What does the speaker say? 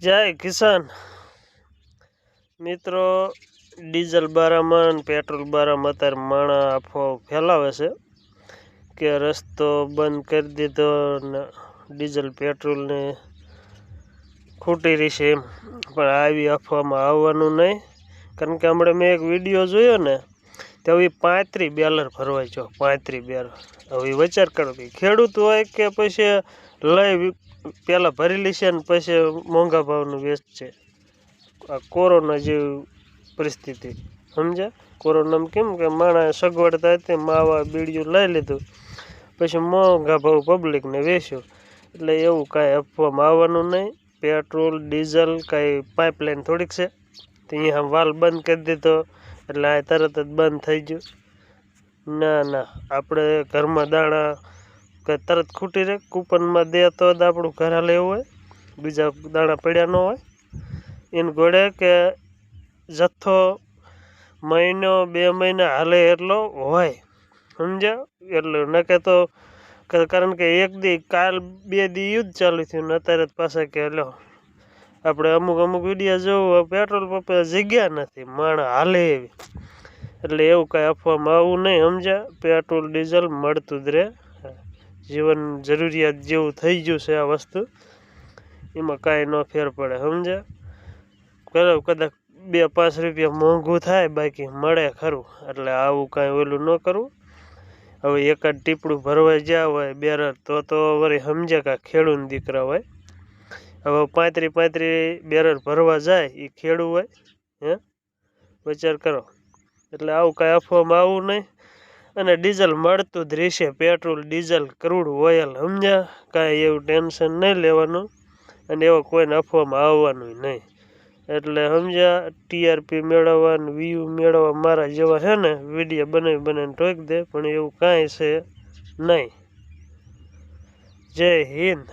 જય કિસાન મિત્રો, ડીઝલ બારામાં અને પેટ્રોલ બારામાં અત્યારે માણા આફો ફેલાવે છે કે રસ્તો બંધ કરી દીધો ને ડીઝલ પેટ્રોલને ખૂટી રહી છે એમ. પણ આવી અફવામાં આવવાનું નહીં, કારણ કે હમણાં મેં એક વિડીયો જોયો ને તો હવે 35 બેલર ભરવાય છો, 35 બેલર. હવે વિચાર કરો કે ખેડૂત હોય કે પછી લઈ પહેલાં ભરેલી છે ને પછી મોંઘા ભાવનું વેચશે. આ કોરોના જેવી પરિસ્થિતિ સમજ્યા. કોરોનામાં કેમ કે માણસ સગવડતા હતી, માવા બીડીયું લઈ લીધું પછી મોંઘા ભાવ પબ્લિકને વેચ્યું. એટલે એવું કાંઈ આપવામાં આવવાનું નહીં. પેટ્રોલ ડીઝલ કાંઈ પાઇપલાઇન થોડીક છે તો અહીંયા વાલ બંધ કરી દીધો એટલે આ તરત જ બંધ થઈ ગયું. ના ના, આપણે ઘરમાં દાણા કે તરત ખૂટી રહે. કૂપનમાં દે તો જ આપણું ઘર હાલે એવું હોય, બીજા દાણા પડ્યા ન હોય. એને ઘોડે કે જથ્થો મહિનો 2 મહિના હાલે એટલો હોય સમજ્યા. એટલે નકે તો કારણ કે એક દી કાલ 2 દી યુદ્ધ ચાલુ થયું ને અત્યારે પાછા કે લો આપણે અમુક વિડીયો જોવું પેટ્રોલ પંપે જગ્યા નથી, માણા હાલે એવી. એટલે એવું કાંઈ આપવામાં આવવું નહીં સમજ્યા. પેટ્રોલ ડીઝલ મળતું જ રહે. જીવન જરૂરિયાત જેવું થઈ ગયું છે આ વસ્તુ, એમાં કાંઈ ન ફેર પડે સમજ્યા. કરો કદાચ 2-5 રૂપિયા મોંઘું થાય, બાકી મળે ખરું. એટલે આવું કાંઈ ઓલું ન કરવું. હવે એકાદ ટીપડું ભરવા જ્યાં હોય બેરર તો વળી સમજે કે ખેડૂત દીકરા હોય. હવે 35 બેરર ભરવા જાય એ ખેડૂત હોય હે, વિચાર કરો. એટલે આવું કાંઈ આપવામાં આવવું નહીં. અને ડીઝલ મળતું જ રહેશે, પેટ્રોલ ડીઝલ ક્રૂડ ઓઇલ સમજ્યા. કાંઈ એવું ટેન્શન નહીં લેવાનું અને એવો કોઈને આપવામાં આવવાનું નહીં. એટલે સમજ્યા, ટીઆરપી મેળવવા ને વ્યૂ મેળવવા મારા જેવા છે ને વિડીયો બનાવીને ઠોકી દે, પણ એવું કાંઈ છે નહીં. જય હિન્દ.